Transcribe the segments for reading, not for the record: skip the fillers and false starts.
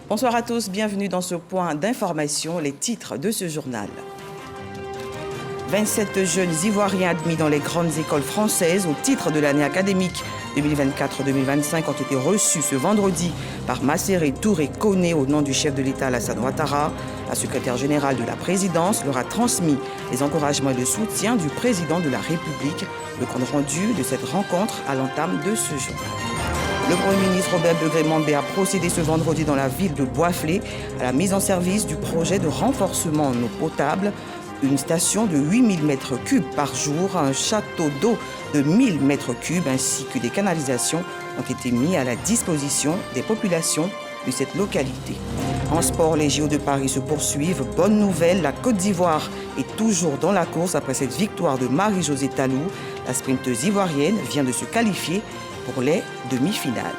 Bonsoir à tous, bienvenue dans ce point d'information, les titres de ce journal. 27 jeunes Ivoiriens admis dans les grandes écoles françaises au titre de l'année académique 2024-2025 ont été reçus ce vendredi par Masséré Touré Koné au nom du chef de l'État Alassane Ouattara. La secrétaire générale de la présidence leur a transmis les encouragements et le soutien du président de la République. Le compte rendu de cette rencontre à l'entame de ce journal. Le Premier ministre Robert Begré-Mambé a procédé ce vendredi dans la ville de Boisflé à la mise en service du projet de renforcement en eau potable. Une station de 8000 m3 par jour, un château d'eau de 1000 m3 ainsi que des canalisations ont été mis à la disposition des populations de cette localité. En sport, les JO de Paris se poursuivent. Bonne nouvelle, la Côte d'Ivoire est toujours dans la course après cette victoire de Marie-Josée Talou. La sprinteuse ivoirienne vient de se qualifier pour les demi-finales.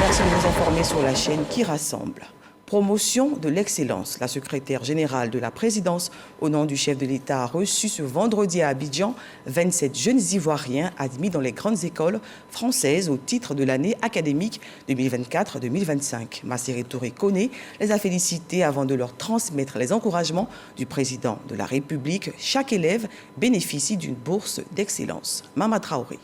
Merci de nous informer sur la chaîne qui rassemble. Promotion de l'excellence. La secrétaire générale de la présidence, au nom du chef de l'État, a reçu ce vendredi à Abidjan 27 jeunes Ivoiriens admis dans les grandes écoles françaises au titre de l'année académique 2024-2025. Masséré Touré Koné les a félicités avant de leur transmettre les encouragements du président de la République. Chaque élève bénéficie d'une bourse d'excellence. Mama Traoré.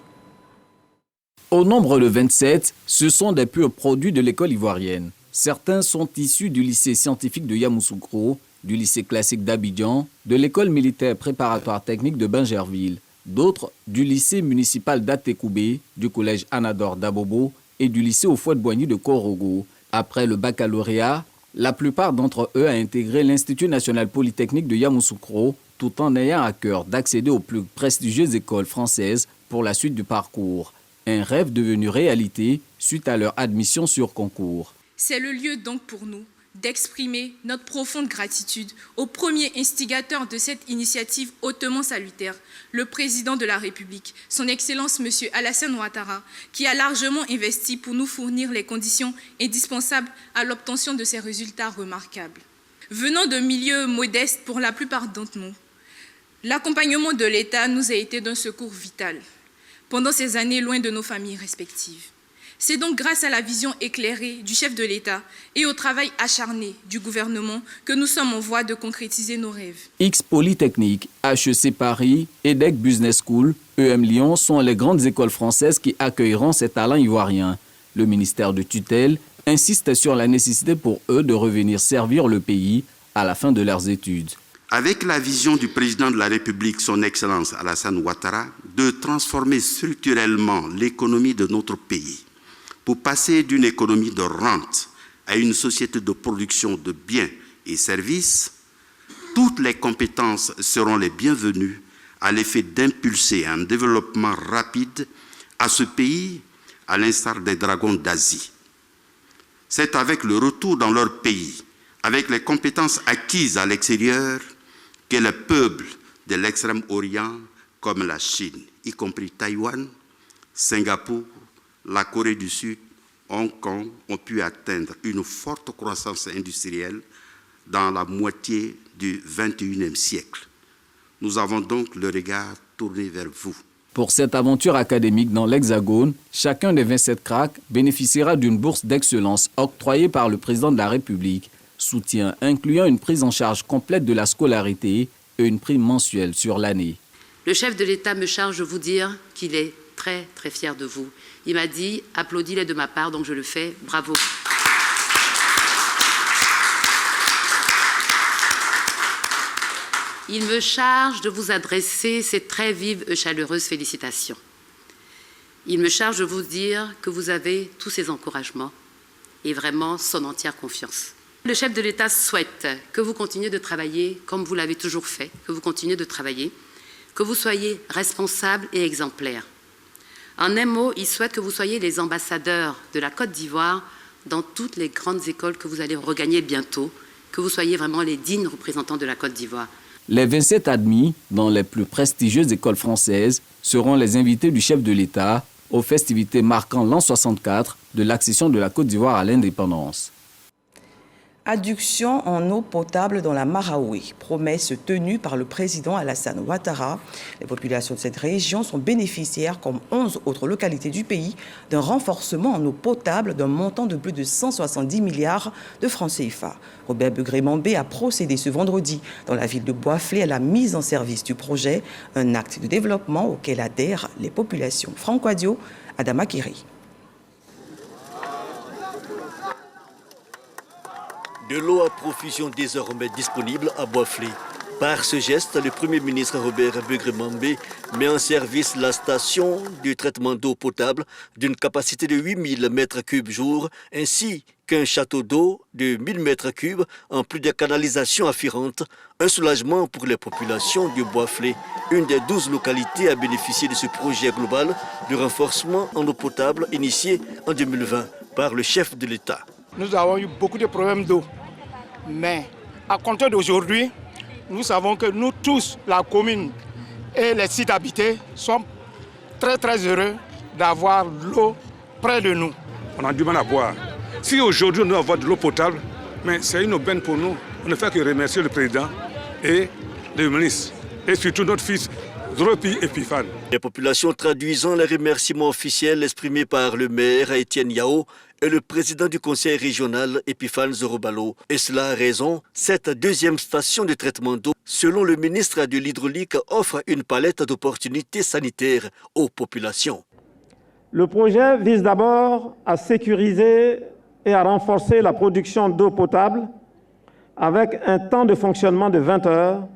Au nombre de 27, ce sont des purs produits de l'école ivoirienne. Certains sont issus du lycée scientifique de Yamoussoukro, du lycée classique d'Abidjan, de l'école militaire préparatoire technique de Bingerville, d'autres du lycée municipal d'Atekoubé, du collège Anador d'Abobo et du lycée Houphouët-Boigny de Korogo. Après le baccalauréat, la plupart d'entre eux ont intégré l'Institut national polytechnique de Yamoussoukro, tout en ayant à cœur d'accéder aux plus prestigieuses écoles françaises pour la suite du parcours. Un rêve devenu réalité suite à leur admission sur concours. C'est le lieu donc pour nous d'exprimer notre profonde gratitude au premier instigateur de cette initiative hautement salutaire, le président de la République, son Excellence M. Alassane Ouattara, qui a largement investi pour nous fournir les conditions indispensables à l'obtention de ces résultats remarquables. Venant de milieux modestes pour la plupart d'entre nous, l'accompagnement de l'État nous a été d'un secours vital pendant ces années loin de nos familles respectives. C'est donc grâce à la vision éclairée du chef de l'État et au travail acharné du gouvernement que nous sommes en voie de concrétiser nos rêves. X Polytechnique, HEC Paris, EDEC Business School, EM Lyon sont les grandes écoles françaises qui accueilleront ces talents ivoiriens. Le ministère de tutelle insiste sur la nécessité pour eux de revenir servir le pays à la fin de leurs études. Avec la vision du président de la République, son Excellence Alassane Ouattara, de transformer structurellement l'économie de notre pays, pour passer d'une économie de rente à une société de production de biens et services, toutes les compétences seront les bienvenues à l'effet d'impulser un développement rapide à ce pays, à l'instar des dragons d'Asie. C'est avec le retour dans leur pays, avec les compétences acquises à l'extérieur, que les peuples de l'extrême-orient, comme la Chine, y compris Taïwan, Singapour, la Corée du Sud, Hong Kong ont pu atteindre une forte croissance industrielle dans la moitié du XXIe siècle. Nous avons donc le regard tourné vers vous. Pour cette aventure académique dans l'Hexagone, chacun des 27 cracks bénéficiera d'une bourse d'excellence octroyée par le président de la République, soutien incluant une prise en charge complète de la scolarité et une prime mensuelle sur l'année. Le chef de l'État me charge de vous dire qu'il est très, très fier de vous. Il m'a dit « applaudis-les de ma part », donc je le fais. Bravo. Il me charge de vous adresser ces très vives et chaleureuses félicitations. Il me charge de vous dire que vous avez tous ces encouragements et vraiment son entière confiance. Le chef de l'État souhaite que vous continuiez de travailler comme vous l'avez toujours fait, que vous continuiez de travailler, que vous soyez responsable et exemplaire. En un mot, il souhaite que vous soyez les ambassadeurs de la Côte d'Ivoire dans toutes les grandes écoles que vous allez regagner bientôt, que vous soyez vraiment les dignes représentants de la Côte d'Ivoire. Les 27 admis dans les plus prestigieuses écoles françaises seront les invités du chef de l'État aux festivités marquant l'an 64 de l'accession de la Côte d'Ivoire à l'indépendance. Adduction en eau potable dans la Maraoué, promesse tenue par le président Alassane Ouattara. Les populations de cette région sont bénéficiaires, comme 11 autres localités du pays, d'un renforcement en eau potable d'un montant de plus de 170 milliards de francs CFA. Robert Begré-Mambé a procédé ce vendredi dans la ville de Boisflé à la mise en service du projet, un acte de développement auquel adhèrent les populations. Franck Wadio, Adama Kiri. De l'eau à profusion désormais disponible à Boisflé. Par ce geste, le Premier ministre Robert Begré-Mambé met en service la station de traitement d'eau potable d'une capacité de 8000 m3 jour, ainsi qu'un château d'eau de 1000 m3 en plus de canalisations afférentes. Un soulagement pour les populations de Boisflé, une des 12 localités à bénéficier de ce projet global de renforcement en eau potable initié en 2020 par le chef de l'État. Nous avons eu beaucoup de problèmes d'eau. Mais à compter d'aujourd'hui, nous savons que nous tous, la commune et les sites habités, sommes très heureux d'avoir l'eau près de nous. On a du mal à boire. Si aujourd'hui nous avons de l'eau potable, mais c'est une aubaine pour nous. On ne fait que remercier le président et le ministre, et surtout notre fils Dropi Epifane. Les populations traduisant les remerciements officiels exprimés par le maire Etienne Yao et le président du conseil régional Epifane Zorobalo. Et cela a raison, cette deuxième station de traitement d'eau, selon le ministre de l'Hydraulique, offre une palette d'opportunités sanitaires aux populations. Le projet vise d'abord à sécuriser et à renforcer la production d'eau potable avec un temps de fonctionnement de 20 heures.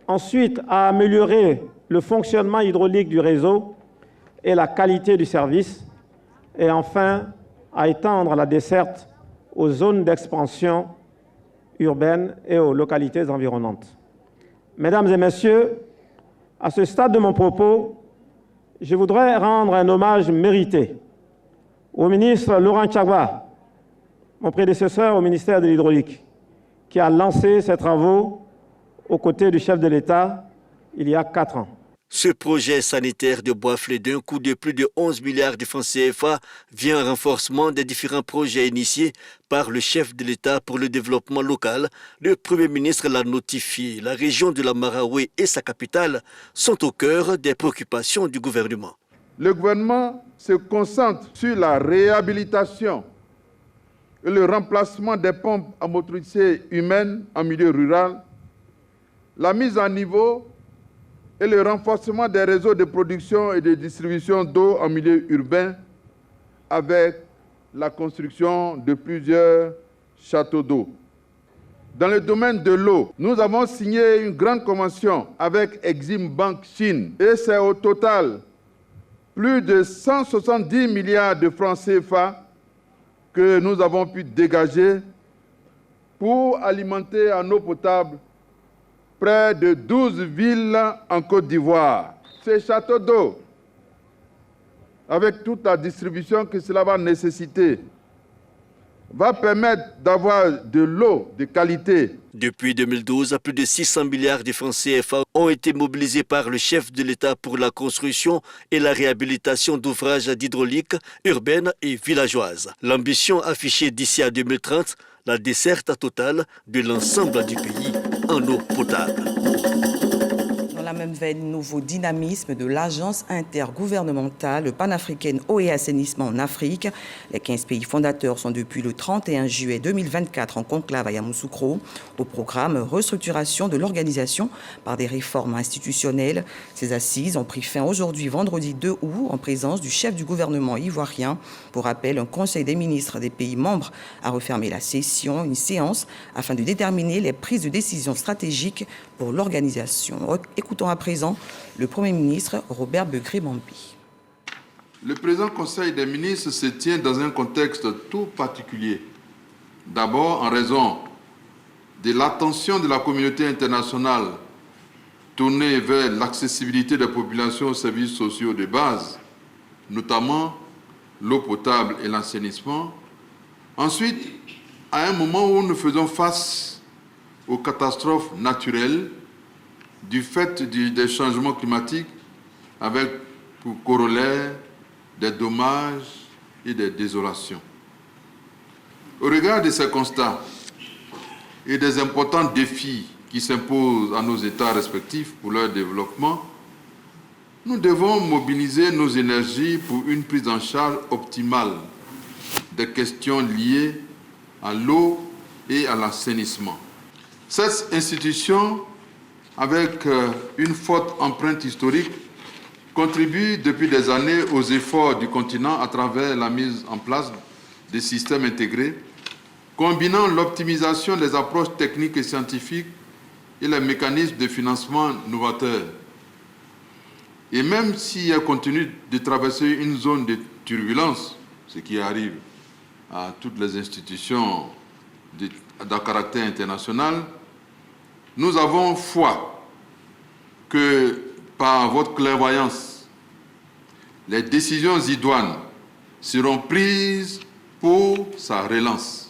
Ensuite, à améliorer le fonctionnement hydraulique du réseau et la qualité du service. Et enfin, à étendre la desserte aux zones d'expansion urbaine et aux localités environnantes. Mesdames et messieurs, à ce stade de mon propos, je voudrais rendre un hommage mérité au ministre Laurent Tchagba, mon prédécesseur au ministère de l'Hydraulique, qui a lancé ces travaux aux côtés du chef de l'État il y a 4 ans. Ce projet sanitaire de Boisflé d'un coût de plus de 11 milliards de francs CFA vient en renforcement des différents projets initiés par le chef de l'État pour le développement local. Le Premier ministre l'a notifié. La région de la Maraoué et sa capitale sont au cœur des préoccupations du gouvernement. Le gouvernement se concentre sur la réhabilitation et le remplacement des pompes à motricité humaine en milieu rural, la mise à niveau et le renforcement des réseaux de production et de distribution d'eau en milieu urbain avec la construction de plusieurs châteaux d'eau. Dans le domaine de l'eau, nous avons signé une grande convention avec Exim Bank Chine et c'est au total plus de 170 milliards de francs CFA que nous avons pu dégager pour alimenter en eau potable près de 12 villes en Côte d'Ivoire. Ces châteaux d'eau, avec toute la distribution que cela va nécessiter, va permettre d'avoir de l'eau de qualité. Depuis 2012, plus de 600 milliards de francs CFA ont été mobilisés par le chef de l'État pour la construction et la réhabilitation d'ouvrages d'hydraulique urbaine et villageoise. L'ambition affichée d'ici à 2030, la desserte totale de l'ensemble du pays en eau potable. Dans la même veine, nouveau dynamisme de l'agence intergouvernementale panafricaine eau et assainissement en Afrique. Les 15 pays fondateurs sont depuis le 31 juillet 2024 en conclave à Yamoussoukro. Au programme restructuration de l'organisation par des réformes institutionnelles. Ces assises ont pris fin aujourd'hui, vendredi 2 août, en présence du chef du gouvernement ivoirien. Pour rappel, un conseil des ministres des pays membres a refermé la session, une séance, afin de déterminer les prises de décision stratégiques pour l'organisation. Écoutons à présent le Premier ministre Robert Begré-Mambé. Le présent Conseil des ministres se tient dans un contexte tout particulier. D'abord, en raison de l'attention de la communauté internationale tournée vers l'accessibilité des populations aux services sociaux de base, notamment l'eau potable et l'assainissement. Ensuite, à un moment où nous faisons face aux catastrophes naturelles du fait des changements climatiques avec pour corollaire des dommages et des désolations. Au regard de ces constats, et des importants défis qui s'imposent à nos États respectifs pour leur développement, nous devons mobiliser nos énergies pour une prise en charge optimale des questions liées à l'eau et à l'assainissement. Cette institution, avec une forte empreinte historique, contribue depuis des années aux efforts du continent à travers la mise en place des systèmes intégrés, combinant l'optimisation des approches techniques et scientifiques et les mécanismes de financement novateurs. Et même si elle continue de traverser une zone de turbulence, ce qui arrive à toutes les institutions d'un caractère international, nous avons foi que par votre clairvoyance, les décisions idoines seront prises pour sa relance.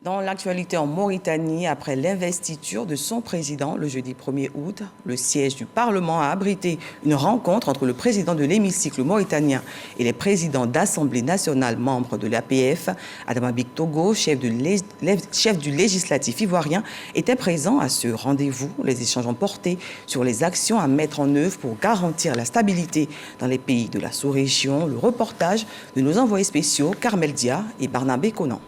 Dans l'actualité en Mauritanie, après l'investiture de son président le jeudi 1er août, le siège du Parlement a abrité une rencontre entre le président de l'hémicycle mauritanien et les présidents d'Assemblée nationale membres de l'APF. Adama Bictogo, chef du législatif ivoirien, était présent à ce rendez-vous. Les échanges ont porté sur les actions à mettre en œuvre pour garantir la stabilité dans les pays de la sous-région. Le reportage de nos envoyés spéciaux Carmel Dia et Barnabé Conan.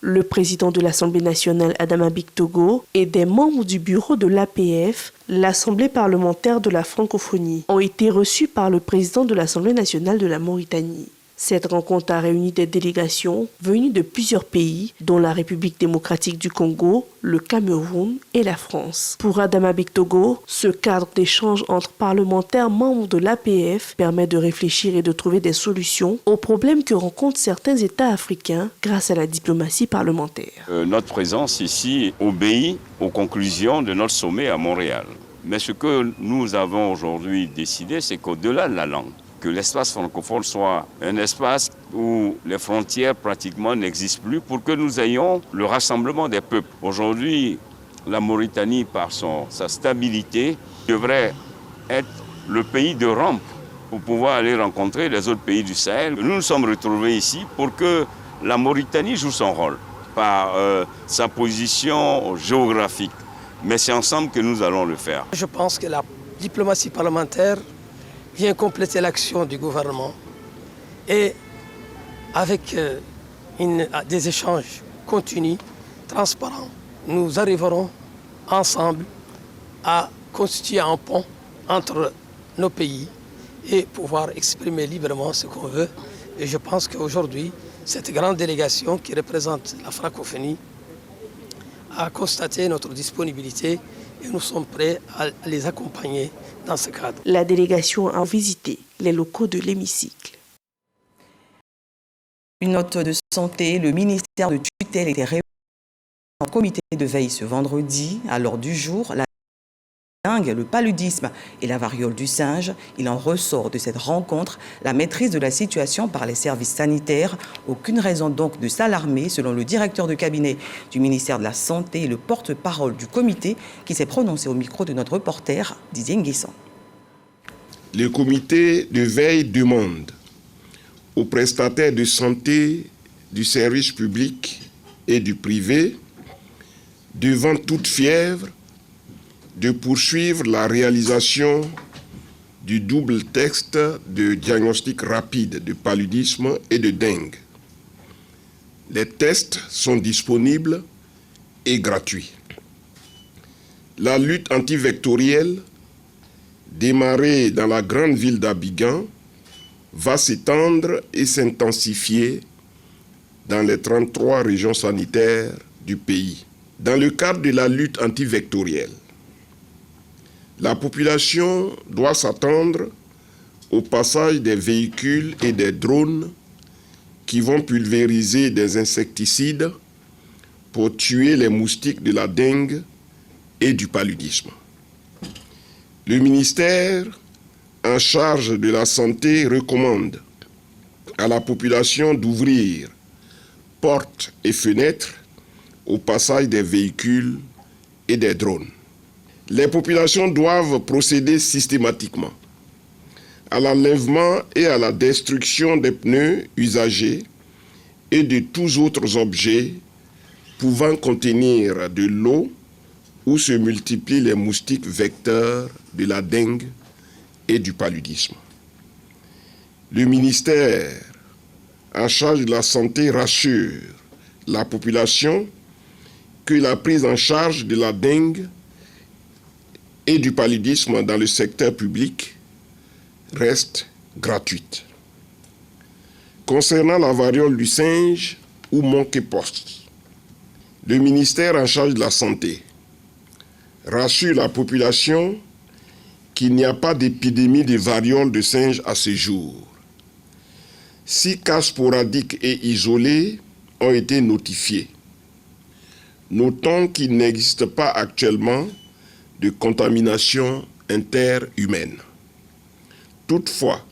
Le président de l'Assemblée nationale, Adama Bictogo, et des membres du bureau de l'APF, l'Assemblée parlementaire de la francophonie, ont été reçus par le président de l'Assemblée nationale de la Mauritanie. Cette rencontre a réuni des délégations venues de plusieurs pays, dont la République démocratique du Congo, le Cameroun et la France. Pour Adama Bictogo, ce cadre d'échange entre parlementaires membres de l'APF permet de réfléchir et de trouver des solutions aux problèmes que rencontrent certains États africains grâce à la diplomatie parlementaire. Notre présence ici obéit aux conclusions de notre sommet à Montréal. Mais ce que nous avons aujourd'hui décidé, c'est qu'au-delà de la langue, que l'espace francophone soit un espace où les frontières pratiquement n'existent plus pour que nous ayons le rassemblement des peuples. Aujourd'hui, la Mauritanie, par sa stabilité, devrait être le pays de rampe pour pouvoir aller rencontrer les autres pays du Sahel. Nous nous sommes retrouvés ici pour que la Mauritanie joue son rôle par sa position géographique. Mais c'est ensemble que nous allons le faire. Je pense que la diplomatie parlementaire vient compléter l'action du gouvernement et avec des échanges continus, transparents, nous arriverons ensemble à constituer un pont entre nos pays et pouvoir exprimer librement ce qu'on veut. Et je pense qu'aujourd'hui, cette grande délégation qui représente la francophonie a constaté notre disponibilité et nous sommes prêts à les accompagner dans ce cadre. La délégation a visité les locaux de l'hémicycle. Une note de santé, le ministère de tutelle était réuni en comité de veille ce vendredi. À l'ordre du jour, la dengue, le paludisme et la variole du singe. Il en ressort de cette rencontre la maîtrise de la situation par les services sanitaires. Aucune raison donc de s'alarmer, selon le directeur de cabinet du ministère de la Santé et le porte-parole du comité qui s'est prononcé au micro de notre reporter Didier Nguessan. Le comité de veille demande aux prestataires de santé du service public et du privé, devant toute fièvre, de poursuivre la réalisation du double test de diagnostic rapide de paludisme et de dengue. Les tests sont disponibles et gratuits. La lutte antivectorielle, démarrée dans la grande ville d'Abidjan, va s'étendre et s'intensifier dans les 33 régions sanitaires du pays. Dans le cadre de la lutte antivectorielle, la population doit s'attendre au passage des véhicules et des drones qui vont pulvériser des insecticides pour tuer les moustiques de la dengue et du paludisme. Le ministère en charge de la santé recommande à la population d'ouvrir portes et fenêtres au passage des véhicules et des drones. Les populations doivent procéder systématiquement à l'enlèvement et à la destruction des pneus usagés et de tous autres objets pouvant contenir de l'eau où se multiplient les moustiques vecteurs de la dengue et du paludisme. Le ministère en charge de la santé rassure la population que la prise en charge de la dengue et du paludisme dans le secteur public reste gratuite. Concernant la variole du singe ou monkeypox, le ministère en charge de la santé rassure la population qu'il n'y a pas d'épidémie de variole de singe à ce jour. 6 cas sporadiques et isolés ont été notifiés. Notons qu'il n'existe pas actuellement de contamination interhumaine. Toutefois,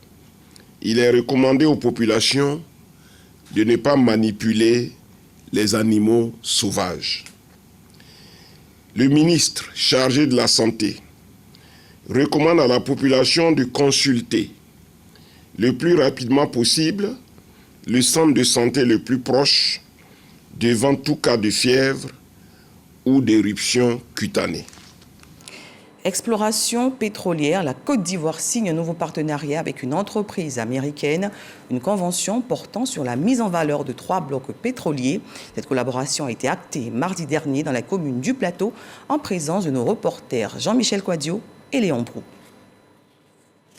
il est recommandé aux populations de ne pas manipuler les animaux sauvages. Le ministre chargé de la Santé recommande à la population de consulter le plus rapidement possible le centre de santé le plus proche devant tout cas de fièvre ou d'éruption cutanée. Exploration pétrolière, la Côte d'Ivoire signe un nouveau partenariat avec une entreprise américaine, une convention portant sur la mise en valeur de 3 blocs pétroliers. Cette collaboration a été actée mardi dernier dans la commune du Plateau en présence de nos reporters Jean-Michel Quadio et Léon Brou.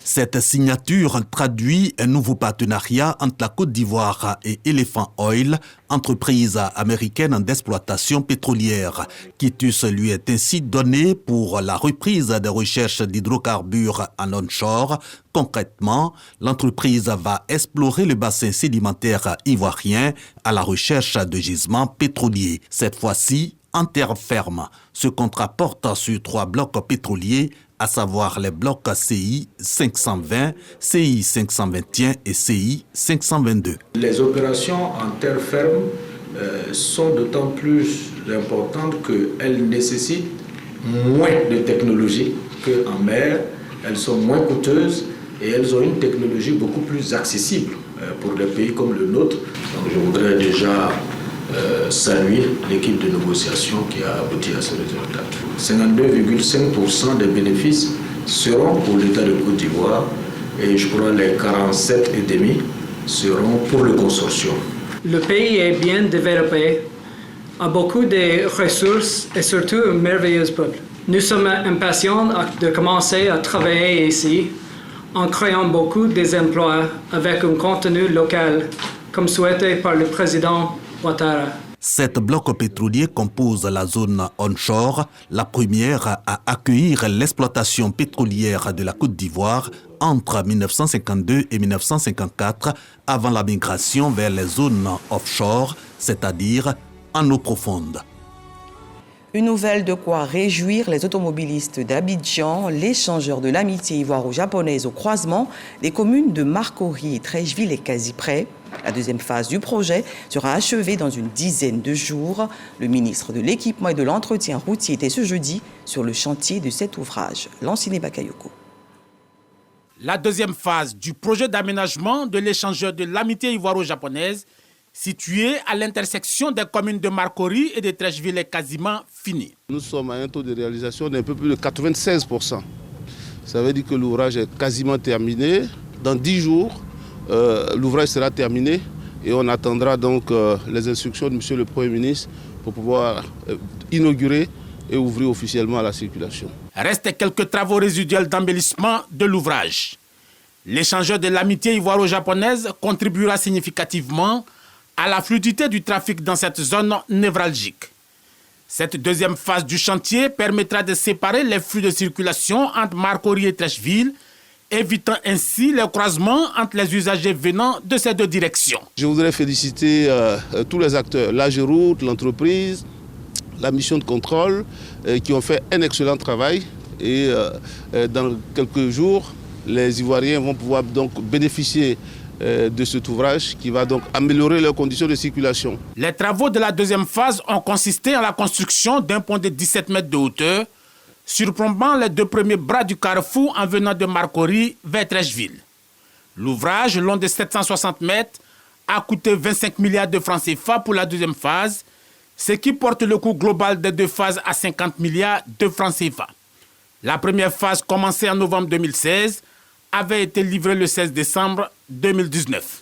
Cette signature traduit un nouveau partenariat entre la Côte d'Ivoire et Elephant Oil, entreprise américaine d'exploitation pétrolière. Quitus lui est ainsi donné pour la reprise des recherches d'hydrocarbures en onshore. Concrètement, l'entreprise va explorer le bassin sédimentaire ivoirien à la recherche de gisements pétroliers. Cette fois-ci, en terre ferme. Ce contrat porte sur 3 blocs pétroliers, à savoir les blocs CI 520, CI 521 et CI 522. Les opérations en terre ferme sont d'autant plus importantes qu'elles nécessitent moins de technologie qu'en mer. Elles sont moins coûteuses et elles ont une technologie beaucoup plus accessible pour des pays comme le nôtre. Donc je voudrais déjà saluer l'équipe de négociation qui a abouti à ce résultat. 52,5% des bénéfices seront pour l'État de Côte d'Ivoire et je crois les 47,5% seront pour le consortium. Le pays est bien développé, a beaucoup de ressources et surtout un merveilleux peuple. Nous sommes impatients de commencer à travailler ici en créant beaucoup d'emplois avec un contenu local, comme souhaité par le président Ouattara. 7 blocs pétroliers composent la zone onshore, la première à accueillir l'exploitation pétrolière de la Côte d'Ivoire entre 1952 et 1954, avant la migration vers les zones offshore, c'est-à-dire en eau profonde. Une nouvelle de quoi réjouir les automobilistes d'Abidjan, l'échangeur de l'amitié ivoiro-japonaise au croisement. Les communes de Marcory et Treichville est quasi prêt. La deuxième phase du projet sera achevée dans une dizaine de jours. Le ministre de l'Équipement et de l'Entretien routier était ce jeudi sur le chantier de cet ouvrage. Lanciné Bakayoko. La deuxième phase du projet d'aménagement de l'échangeur de l'amitié ivoiro-japonaise, situé à l'intersection des communes de Marcory et de Treichville, est quasiment fini. Nous sommes à un taux de réalisation d'un peu plus de 96%. Ça veut dire que l'ouvrage est quasiment terminé. Dans 10 jours, l'ouvrage sera terminé et on attendra donc les instructions de M. le Premier ministre pour pouvoir inaugurer et ouvrir officiellement à la circulation. Restent quelques travaux résiduels d'embellissement de l'ouvrage. L'échangeur de l'amitié ivoiro-japonaise contribuera significativement à la fluidité du trafic dans cette zone névralgique. Cette deuxième phase du chantier permettra de séparer les flux de circulation entre Marcory et Treichville, évitant ainsi les croisements entre les usagers venant de ces deux directions. Je voudrais féliciter tous les acteurs, l'AGEROUTE, l'entreprise, la mission de contrôle, qui ont fait un excellent travail. Et dans quelques jours, les Ivoiriens vont pouvoir donc bénéficier de cet ouvrage qui va donc améliorer leurs conditions de circulation. Les travaux de la deuxième phase ont consisté en la construction d'un pont de 17 mètres de hauteur, surplombant les 2 premiers bras du carrefour en venant de Marcory vers Treichville. L'ouvrage, long de 760 mètres, a coûté 25 milliards de francs CFA pour la deuxième phase, ce qui porte le coût global des deux phases à 50 milliards de francs CFA. La première phase, commencée en novembre 2016, avait été livrée le 16 décembre 2019.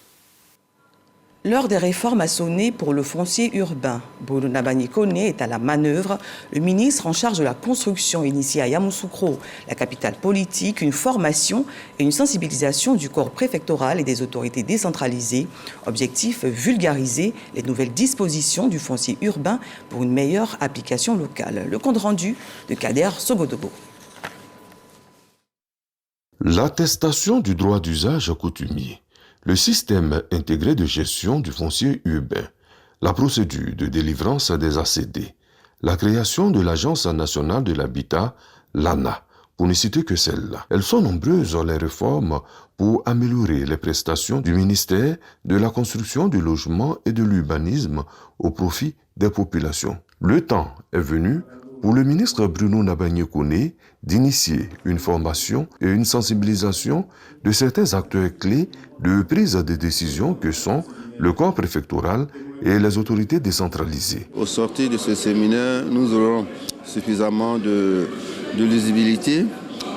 L'heure des réformes a sonné pour le foncier urbain. Bruno Nabagné Koné est à la manœuvre. Le ministre en charge de la construction initie à Yamoussoukro, la capitale politique, une formation et une sensibilisation du corps préfectoral et des autorités décentralisées. Objectif, vulgariser les nouvelles dispositions du foncier urbain pour une meilleure application locale. Le compte rendu de Kader Sogodogo. L'attestation du droit d'usage coutumier. Le système intégré de gestion du foncier urbain, la procédure de délivrance des ACD, la création de l'Agence nationale de l'habitat, l'ANA, pour ne citer que celles-là. Elles sont nombreuses les réformes pour améliorer les prestations du ministère de la construction, du logement et de l'urbanisme au profit des populations. Le temps est venu pour le ministre Bruno Nabagné Koné d'initier une formation et une sensibilisation de certains acteurs clés de prise de décision que sont le corps préfectoral et les autorités décentralisées. Au sortir de ce séminaire, nous aurons suffisamment de lisibilité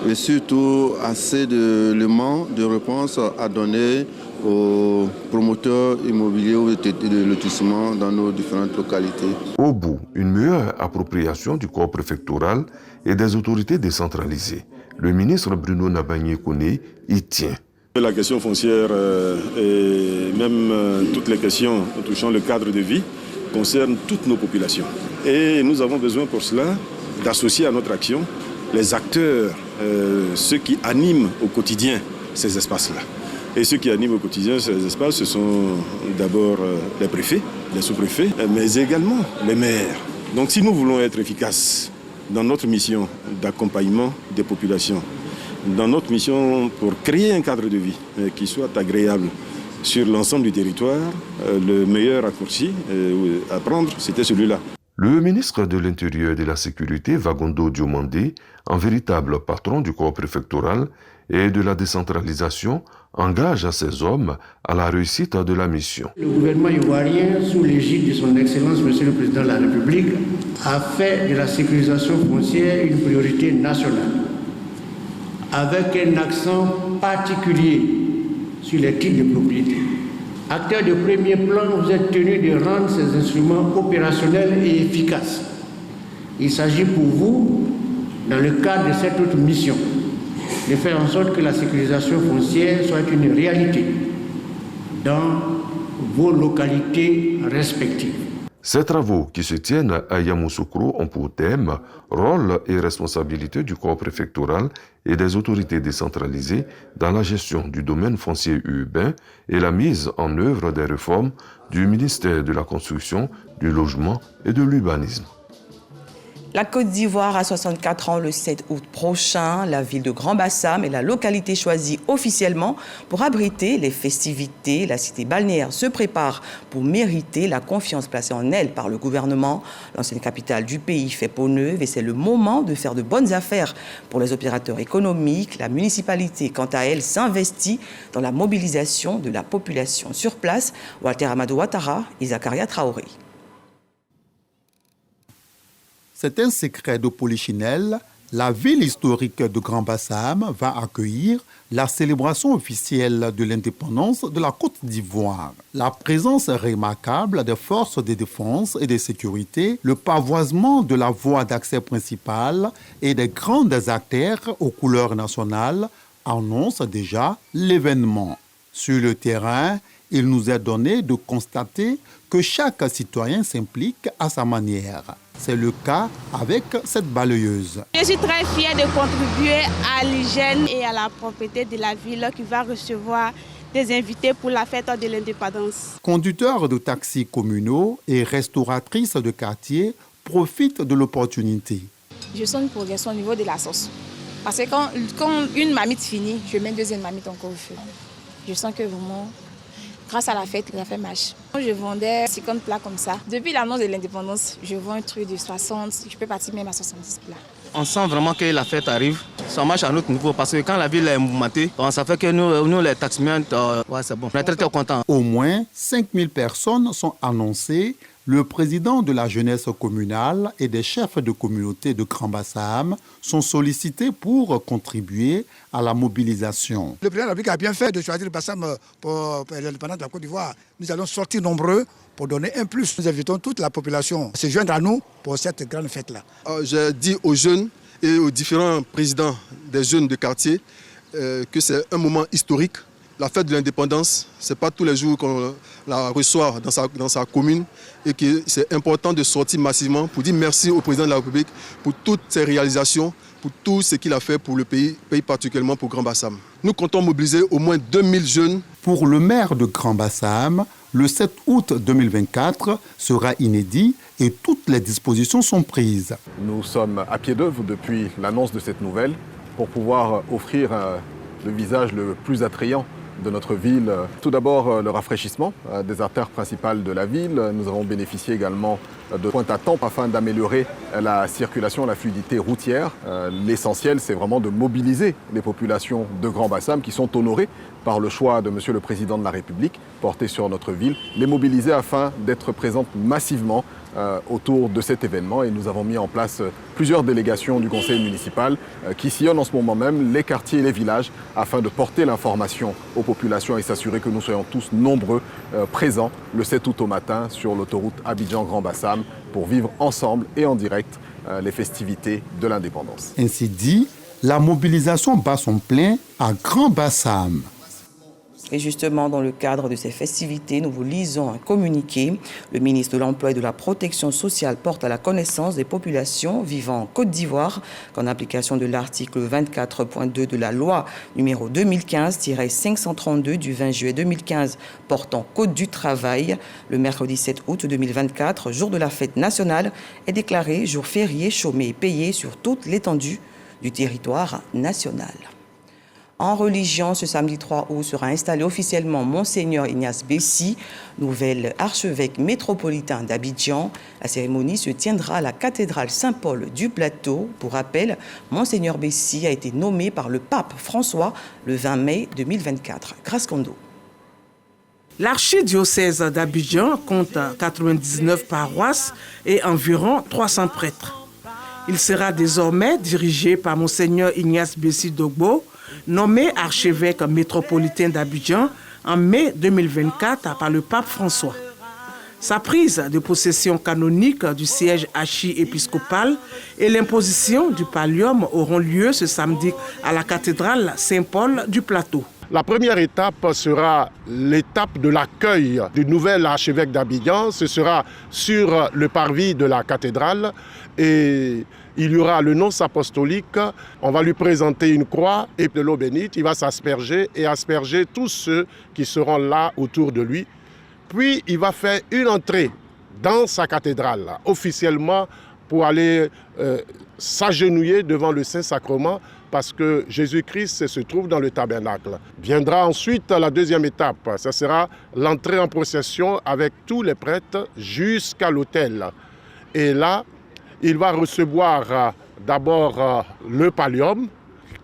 et surtout assez d'éléments de réponse à donner aux promoteurs immobiliers ou de lotissement dans nos différentes localités. Au bout, une meilleure appropriation du corps préfectoral et des autorités décentralisées. Le ministre Bruno Nabagné Koné y tient. La question foncière et même toutes les questions touchant le cadre de vie concernent toutes nos populations. Et nous avons besoin pour cela d'associer à notre action les acteurs, ceux qui animent au quotidien ces espaces-là. Et ceux qui animent au quotidien ces espaces, ce sont d'abord les préfets, les sous-préfets, mais également les maires. Donc si nous voulons être efficaces dans notre mission d'accompagnement des populations, dans notre mission pour créer un cadre de vie qui soit agréable sur l'ensemble du territoire, le meilleur raccourci à prendre, c'était celui-là. Le ministre de l'Intérieur et de la Sécurité, Vagondo Diomandé, en véritable patron du corps préfectoral et de la décentralisation, engage ses hommes à la réussite de la mission. Le gouvernement ivoirien, sous l'égide de son Excellence, Monsieur le Président de la République, a fait de la sécurisation foncière une priorité nationale, avec un accent particulier sur les titres de propriété. Acteur de premier plan, vous êtes tenu de rendre ces instruments opérationnels et efficaces. Il s'agit pour vous, dans le cadre de cette autre mission, de faire en sorte que la sécurisation foncière soit une réalité dans vos localités respectives. Ces travaux qui se tiennent à Yamoussoukro ont pour thème rôle et responsabilité du corps préfectoral et des autorités décentralisées dans la gestion du domaine foncier urbain et la mise en œuvre des réformes du ministère de la Construction, du Logement et de l'Urbanisme. La Côte d'Ivoire a 64 ans le 7 août prochain. La ville de Grand-Bassam est la localité choisie officiellement pour abriter les festivités. La cité balnéaire se prépare pour mériter la confiance placée en elle par le gouvernement. L'ancienne capitale du pays fait peau neuve et c'est le moment de faire de bonnes affaires pour les opérateurs économiques. La municipalité, quant à elle, s'investit dans la mobilisation de la population. Sur place, Walter Amadou Ouattara et Zakaria Traoré. C'est un secret de Polichinelle. La ville historique de Grand-Bassam va accueillir la célébration officielle de l'indépendance de la Côte d'Ivoire. La présence remarquable des forces de défense et de sécurité, le pavoisement de la voie d'accès principale et des grandes artères aux couleurs nationales annoncent déjà l'événement. Sur le terrain, il nous est donné de constater que chaque citoyen s'implique à sa manière. C'est le cas avec cette balayeuse. Je suis très fière de contribuer à l'hygiène et à la propreté de la ville qui va recevoir des invités pour la fête de l'indépendance. Conducteurs de taxis communaux et restauratrices de quartier profitent de l'opportunité. Je sens une progression au niveau de la sauce. Parce que quand une marmite finit, je mets une deuxième marmite encore au feu. Je sens que vraiment, grâce à la fête marche. Je vendais 50 plats comme ça. Depuis l'annonce de l'indépendance, je vends un truc de 60, je peux partir même à 70 plats. On sent vraiment que la fête arrive. Ça marche à notre niveau parce que quand la ville est mouvementée, ça fait que nous les taximens, c'est bon. On est très contents. Au moins 5000 personnes sont annoncées. Le président de la jeunesse communale et des chefs de communauté de Grand Bassam sont sollicités pour contribuer à la mobilisation. Le président de la République a bien fait de choisir Bassam pour l'indépendance de la Côte d'Ivoire. Nous allons sortir nombreux pour donner un plus. Nous invitons toute la population à se joindre à nous pour cette grande fête-là. J'ai dit aux jeunes et aux différents présidents des jeunes de quartier que c'est un moment historique. La fête de l'indépendance, ce n'est pas tous les jours qu'on la reçoit dans sa commune et que c'est important de sortir massivement pour dire merci au président de la République pour toutes ses réalisations, pour tout ce qu'il a fait pour le pays particulièrement pour Grand Bassam. Nous comptons mobiliser au moins 2000 jeunes. Pour le maire de Grand Bassam, le 7 août 2024 sera inédit et toutes les dispositions sont prises. Nous sommes à pied d'œuvre depuis l'annonce de cette nouvelle pour pouvoir offrir le visage le plus attrayant de notre ville. Tout d'abord, le rafraîchissement des artères principales de la ville. Nous avons bénéficié également de pointes à temps afin d'améliorer la circulation, la fluidité routière. L'essentiel, c'est vraiment de mobiliser les populations de Grand Bassam qui sont honorées par le choix de Monsieur le Président de la République porté sur notre ville, les mobiliser afin d'être présentes massivement autour de cet événement. Et nous avons mis en place plusieurs délégations du conseil municipal qui sillonnent en ce moment même les quartiers et les villages afin de porter l'information aux populations et s'assurer que nous soyons tous nombreux présents le 7 août au matin sur l'autoroute Abidjan-Grand Bassam pour vivre ensemble et en direct les festivités de l'indépendance. Ainsi dit, la mobilisation bat son plein à Grand Bassam. Et justement, dans le cadre de ces festivités, nous vous lisons un communiqué. Le ministre de l'Emploi et de la Protection sociale porte à la connaissance des populations vivant en Côte d'Ivoire qu'en application de l'article 24.2 de la loi numéro 2015-532 du 20 juillet 2015 portant Code du travail, le mercredi 7 août 2024, jour de la fête nationale, est déclaré jour férié, chômé et payé sur toute l'étendue du territoire national. En religion, ce samedi 3 août sera installé officiellement Monseigneur Ignace Bessi, nouvel archevêque métropolitain d'Abidjan. La cérémonie se tiendra à la cathédrale Saint-Paul du Plateau. Pour rappel, Monseigneur Bessi a été nommé par le pape François le 20 mai 2024. Grâce Kondo. L'archidiocèse d'Abidjan compte 99 paroisses et environ 300 prêtres. Il sera désormais dirigé par Monseigneur Ignace Bessi Dogbo, nommé archevêque métropolitain d'Abidjan en mai 2024 par le pape François. Sa prise de possession canonique du siège archiépiscopal et l'imposition du pallium auront lieu ce samedi à la cathédrale Saint-Paul du Plateau. La première étape sera l'étape de l'accueil du nouvel archevêque d'Abidjan. Ce sera sur le parvis de la cathédrale et il y aura le nonce apostolique. On va lui présenter une croix et de l'eau bénite. Il va s'asperger et asperger tous ceux qui seront là autour de lui. Puis il va faire une entrée dans sa cathédrale officiellement pour aller s'agenouiller devant le Saint-Sacrement parce que Jésus-Christ se trouve dans le tabernacle. Viendra ensuite la deuxième étape, ce sera l'entrée en procession avec tous les prêtres jusqu'à l'autel. Et là, il va recevoir d'abord le pallium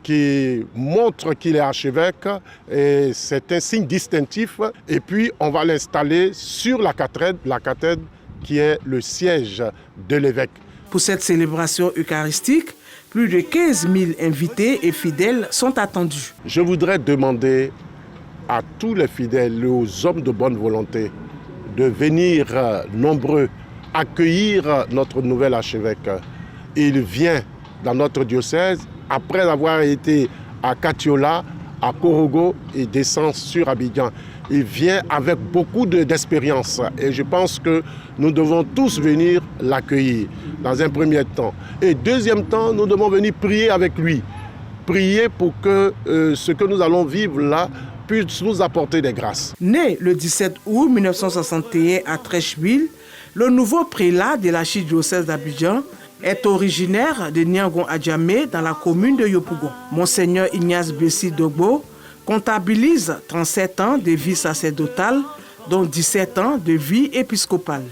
qui montre qu'il est archevêque et c'est un signe distinctif. Et puis on va l'installer sur la cathèdre qui est le siège de l'évêque. Pour cette célébration eucharistique, plus de 15 000 invités et fidèles sont attendus. Je voudrais demander à tous les fidèles et aux hommes de bonne volonté de venir nombreux accueillir notre nouvel archevêque. Il vient dans notre diocèse après avoir été à Katiola, à Korogo et descend sur Abidjan. Il vient avec beaucoup d'expérience et je pense que nous devons tous venir l'accueillir dans un premier temps. Et deuxième temps, nous devons venir prier avec lui. Prier pour que ce que nous allons vivre là puisse nous apporter des grâces. Né le 17 août 1961 à Trècheville, le nouveau prélat de l'archidiocèse d'Abidjan est originaire de Niangon-Adjamé dans la commune de Yopougon. Monseigneur Ignace Bessi Dogbo comptabilise 37 ans de vie sacerdotale, dont 17 ans de vie épiscopale.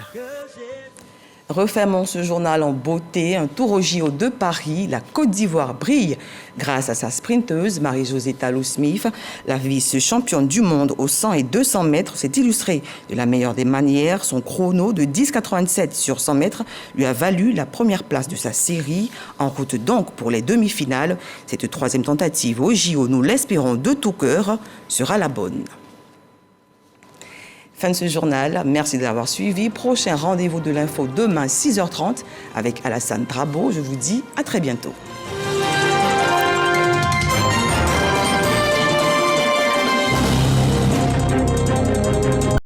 Refermons ce journal en beauté. Un tour au JO de Paris. La Côte d'Ivoire brille grâce à sa sprinteuse Marie-Josée Tallot-Smith. La vice-championne du monde aux 100 et 200 mètres s'est illustrée de la meilleure des manières. Son chrono de 10,87 sur 100 mètres lui a valu la première place de sa série. En route donc pour les demi-finales. Cette troisième tentative au JO, nous l'espérons de tout cœur, sera la bonne. Fin de ce journal, merci de l'avoir suivi. Prochain rendez-vous de l'info demain 6h30 avec Alassane Drabo. Je vous dis à très bientôt.